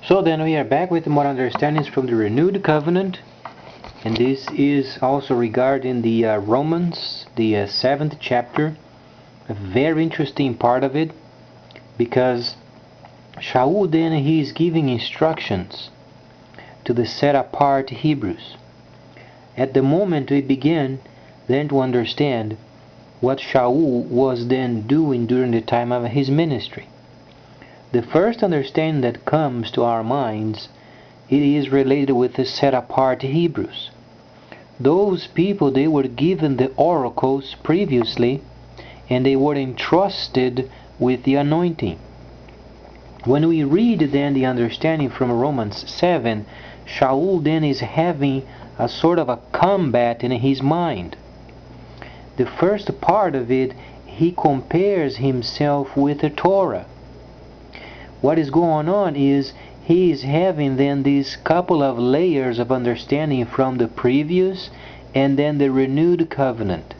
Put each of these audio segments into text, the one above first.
So then we are back with more understandings from the renewed covenant, and this is also regarding the Romans, the 7th chapter, a very interesting part of it, because Shaul then he is giving instructions to the set apart Hebrews. At the moment we begin then to understand what Shaul was then doing during the time of his ministry. The first understanding that comes to our minds, it is related with the set-apart Hebrews. Those people, they were given the oracles previously, and they were entrusted with the anointing. When we read then the understanding from Romans 7, Shaul then is having a sort of a combat in his mind. The first part of it, he compares himself with the Torah. What is going on is he is having then these couple of layers of understanding from the previous and then the renewed covenant.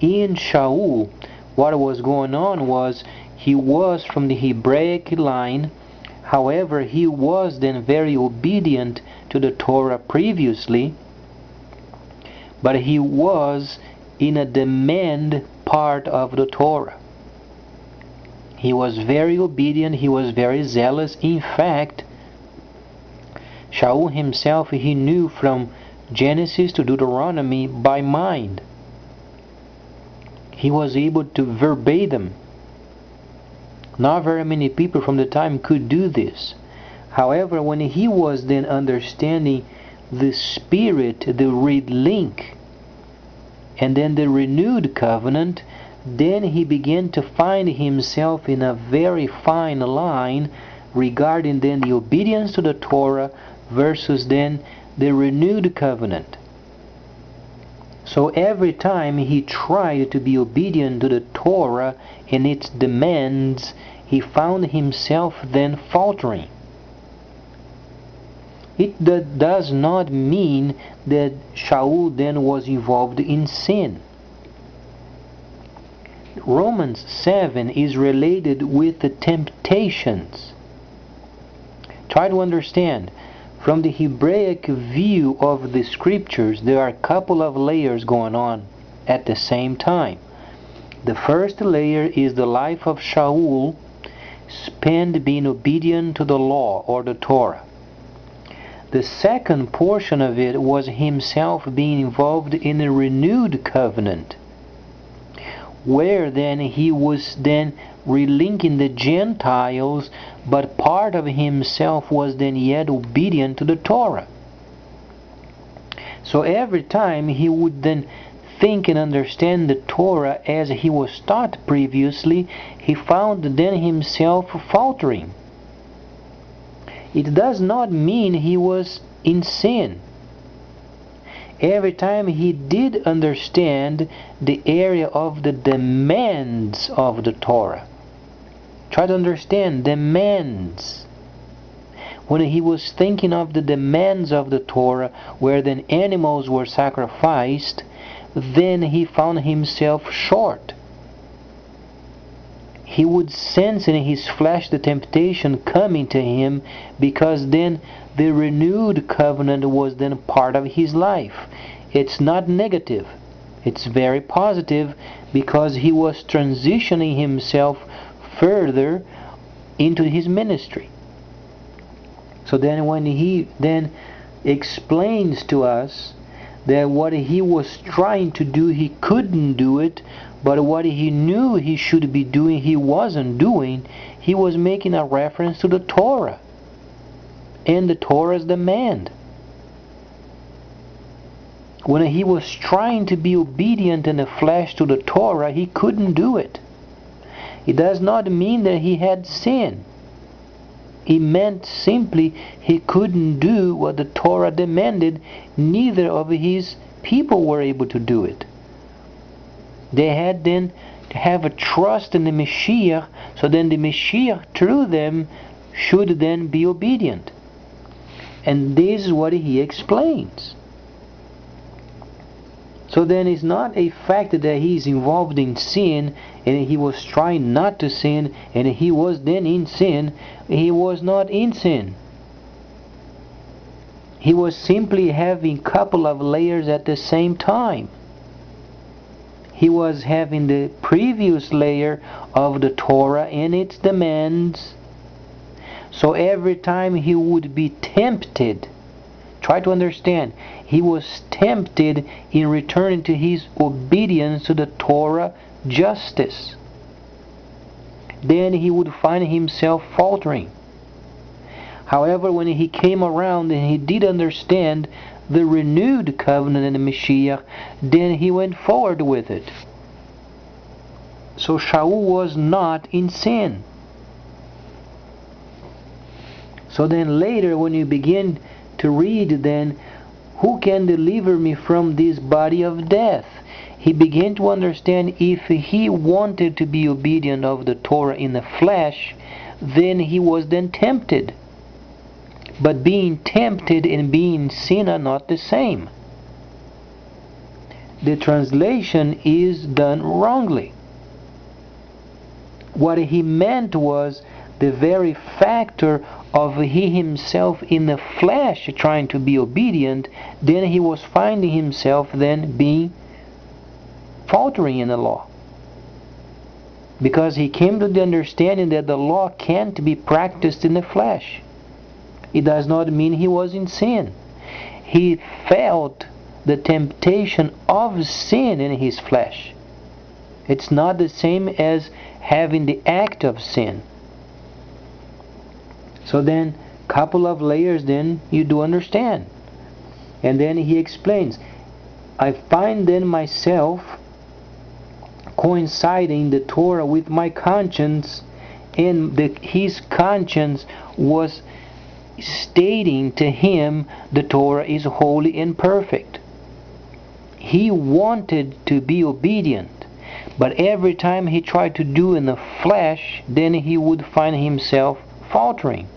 In Shaul, what was going on was he was from the Hebraic line. However, he was then very obedient to the Torah previously, but he was in a demand part of the Torah. He was very obedient, he was very zealous. In fact, Shaul himself, he knew from Genesis to Deuteronomy by mind. He was able to verbatim. Not very many people from the time could do this. However, when he was then understanding the Spirit, the read link, and then the renewed covenant, then he began to find himself in a very fine line regarding then the obedience to the Torah versus then the renewed covenant. So every time he tried to be obedient to the Torah and its demands, he found himself then faltering. It does not mean that Shaul then was involved in sin. Romans 7 is related with the temptations. Try to understand. From the Hebraic view of the scriptures, there are a couple of layers going on at the same time. The first layer is the life of Shaul spent being obedient to the law or the Torah. The second portion of it was himself being involved in a renewed covenant, where then he was then relinking the Gentiles, but part of himself was then yet obedient to the Torah. So every time he would then think and understand the Torah as he was taught previously, he found then himself faltering. It does not mean he was in sin. Every time he did understand the area of the demands of the Torah. Try to understand demands. When he was thinking of the demands of the Torah, where then animals were sacrificed, then he found himself short. He would sense in his flesh the temptation coming to him, because then the renewed covenant was then part of his life. It's not negative. It's very positive, because he was transitioning himself further into his ministry. So then when he then explains to us that what he was trying to do, he couldn't do it, but what he knew he should be doing, he wasn't doing, he was making a reference to the Torah and the Torah's demand. When he was trying to be obedient in the flesh to the Torah, he couldn't do it. It does not mean that he had sin. It meant simply he couldn't do what the Torah demanded. Neither of his people were able to do it. They had then to have a trust in the Mashiach, so then the Mashiach through them should then be obedient. And this is what he explains. So then it's not a fact that he's involved in sin and he was trying not to sin and he was then in sin. He was not in sin. He was simply having a couple of layers at the same time. He was having the previous layer of the Torah and its demands. So every time he would be tempted, try to understand, he was tempted in returning to his obedience to the Torah justice. Then he would find himself faltering. However, when he came around and he did understand the renewed covenant in the Mashiach, then he went forward with it. So Shaul was not in sin. So then later when you begin to read, then, who can deliver me from this body of death? He began to understand if he wanted to be obedient of the Torah in the flesh, then he was then tempted. But being tempted and being sin are not the same. The translation is done wrongly. What he meant was the very factor of he himself in the flesh trying to be obedient, then he was finding himself then being faltering in the law. Because he came to the understanding that the law can't be practiced in the flesh. It does not mean he was in sin. He felt the temptation of sin in his flesh. It's not the same as having the act of sin. So then, couple of layers then you do understand. And then he explains, I find then myself coinciding the Torah with my conscience, and his conscience was stating to him the Torah is holy and perfect. He wanted to be obedient, but every time he tried to do in the flesh, then he would find himself faltering.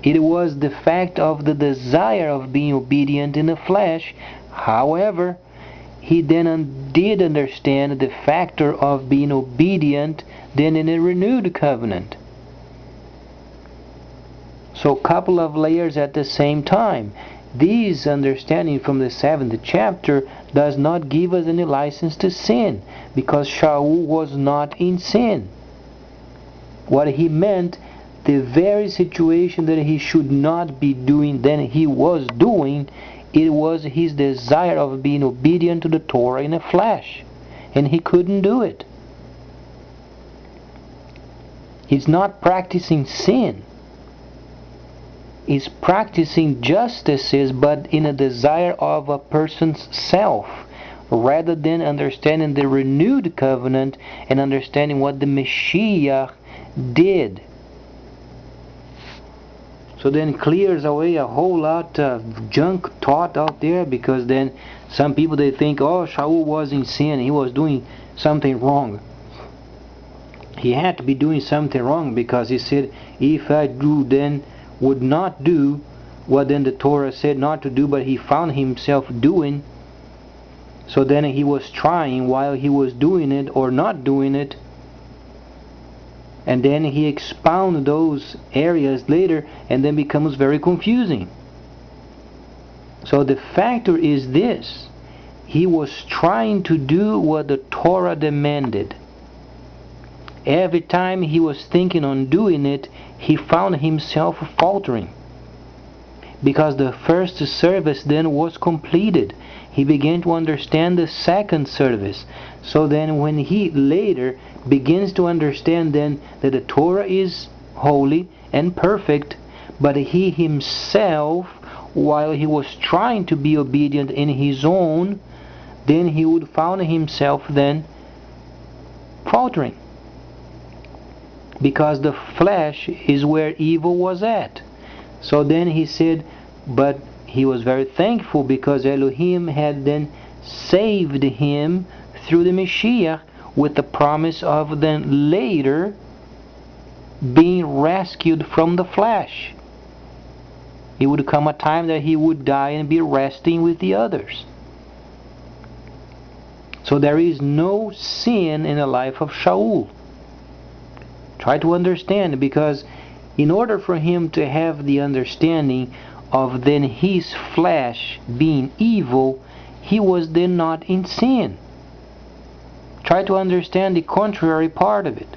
It was the fact of the desire of being obedient in the flesh. However, he then did understand the factor of being obedient then in a renewed covenant. So couple of layers at the same time. This understanding from the 7th chapter does not give us any license to sin, because Shaul was not in sin. What he meant, the very situation that he should not be doing, then he was doing, it was his desire of being obedient to the Torah in the flesh, and he couldn't do it. He's not practicing sin. He's practicing justices, but in a desire of a person's self, rather than understanding the renewed covenant and understanding what the Mashiach did. So then clears away a whole lot of junk taught out there, because then some people, they think, oh, Shaul was in sin, he was doing something wrong. He had to be doing something wrong, because he said, if I would not do what then the Torah said not to do, but he found himself doing. So then he was trying while he was doing it or not doing it. And then he expounds those areas later, and then becomes very confusing. So the factor is this: he was trying to do what the Torah demanded. Every time he was thinking on doing it, he found himself faltering. Because the first service then was completed, he began to understand the second service. So then when he later begins to understand then that the Torah is holy and perfect, but he himself, while he was trying to be obedient in his own, then he would find himself then faltering. Because the flesh is where evil was at. So then he said, but he was very thankful because Elohim had then saved him through the Mashiach, with the promise of then later being rescued from the flesh. It would come a time that he would die and be resting with the others. So there is no sin in the life of Shaul. Try to understand, because in order for him to have the understanding of then his flesh being evil, he was then not in sin. Try to understand the contrary part of it.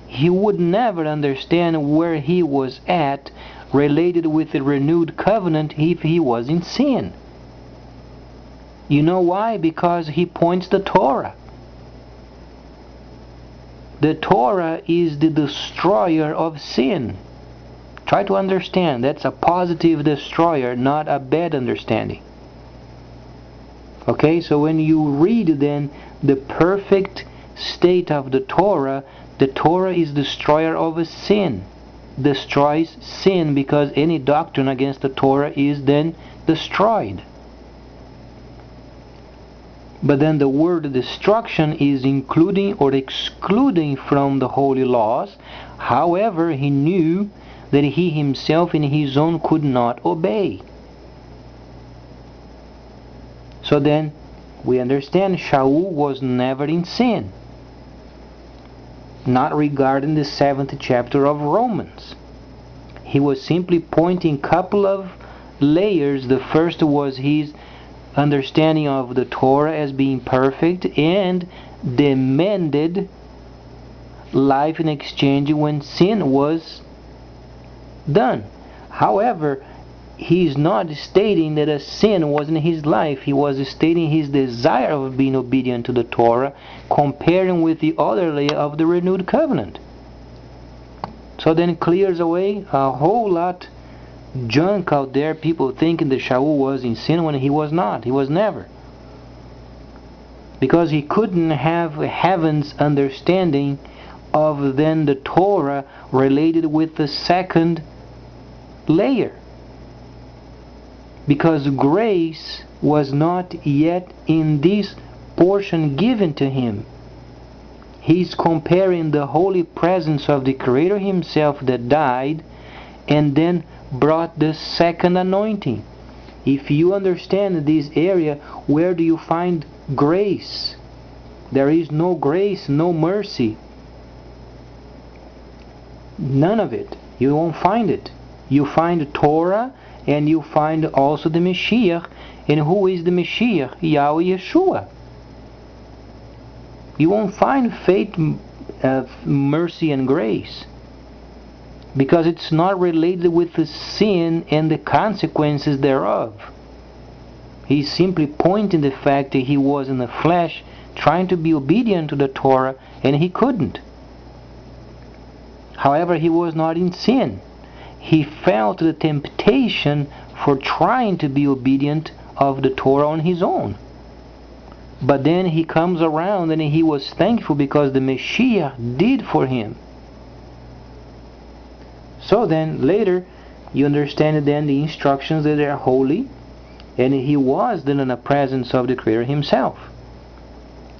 He would never understand where he was at related with the renewed covenant if he was in sin. You know why? Because he points the Torah. The Torah is the destroyer of sin. Try to understand, that's a positive destroyer, not a bad understanding. Okay, so when you read then the perfect state of the Torah is destroyer of a sin. Destroys sin, because any doctrine against the Torah is then destroyed. But then the word destruction is including or excluding from the holy laws. However, he knew that he himself in his own could not obey. So then we understand Shaul was never in sin, not regarding the 7th chapter of Romans. He was simply pointing a couple of layers. The first was his understanding of the Torah as being perfect, and demanded life in exchange when sin was done. However, he is not stating that a sin was in his life. He was stating his desire of being obedient to the Torah, comparing with the other layer of the renewed covenant. So then clears away a whole lot junk out there, people thinking that Shaul was in sin when he was not. He was never. Because he couldn't have heaven's understanding of then the Torah related with the second layer. Because grace was not yet in this portion given to him. He's comparing the holy presence of the Creator himself that died and then brought the second anointing. If you understand this area, where do you find grace? There is no grace, no mercy. None of it. You won't find it. You find Torah, and you find also the Mashiach. And who is the Mashiach? Yahweh Yeshua. You won't find faith, mercy, and grace, because it's not related with the sin and the consequences thereof. He's simply pointing the fact that he was in the flesh trying to be obedient to the Torah, and he couldn't. However, he was not in sin. He felt the temptation for trying to be obedient of the Torah on his own. But then he comes around and he was thankful because the Mashiach did for him. So then later you understand then the instructions that are holy, and he was then in the presence of the Creator himself.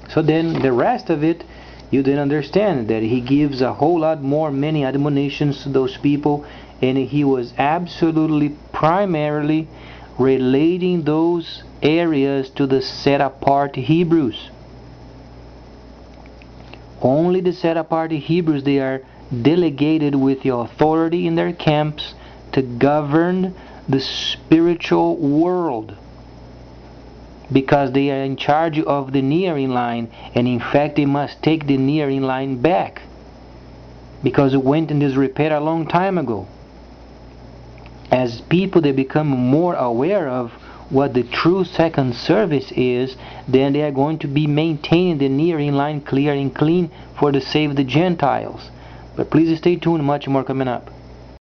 So then the rest of it, you then understand that he gives a whole lot more, many admonitions to those people, and he was absolutely primarily relating those areas to the set apart Hebrews. Only the set apart Hebrews, they are delegated with the authority in their camps to govern the spiritual world, because they are in charge of the nearing line, and in fact they must take the nearing line back because it went in disrepair a long time ago. As people they become more aware of what the true second service is, then they are going to be maintaining the nearing line clear and clean for the save the Gentiles. But please stay tuned, much more coming up.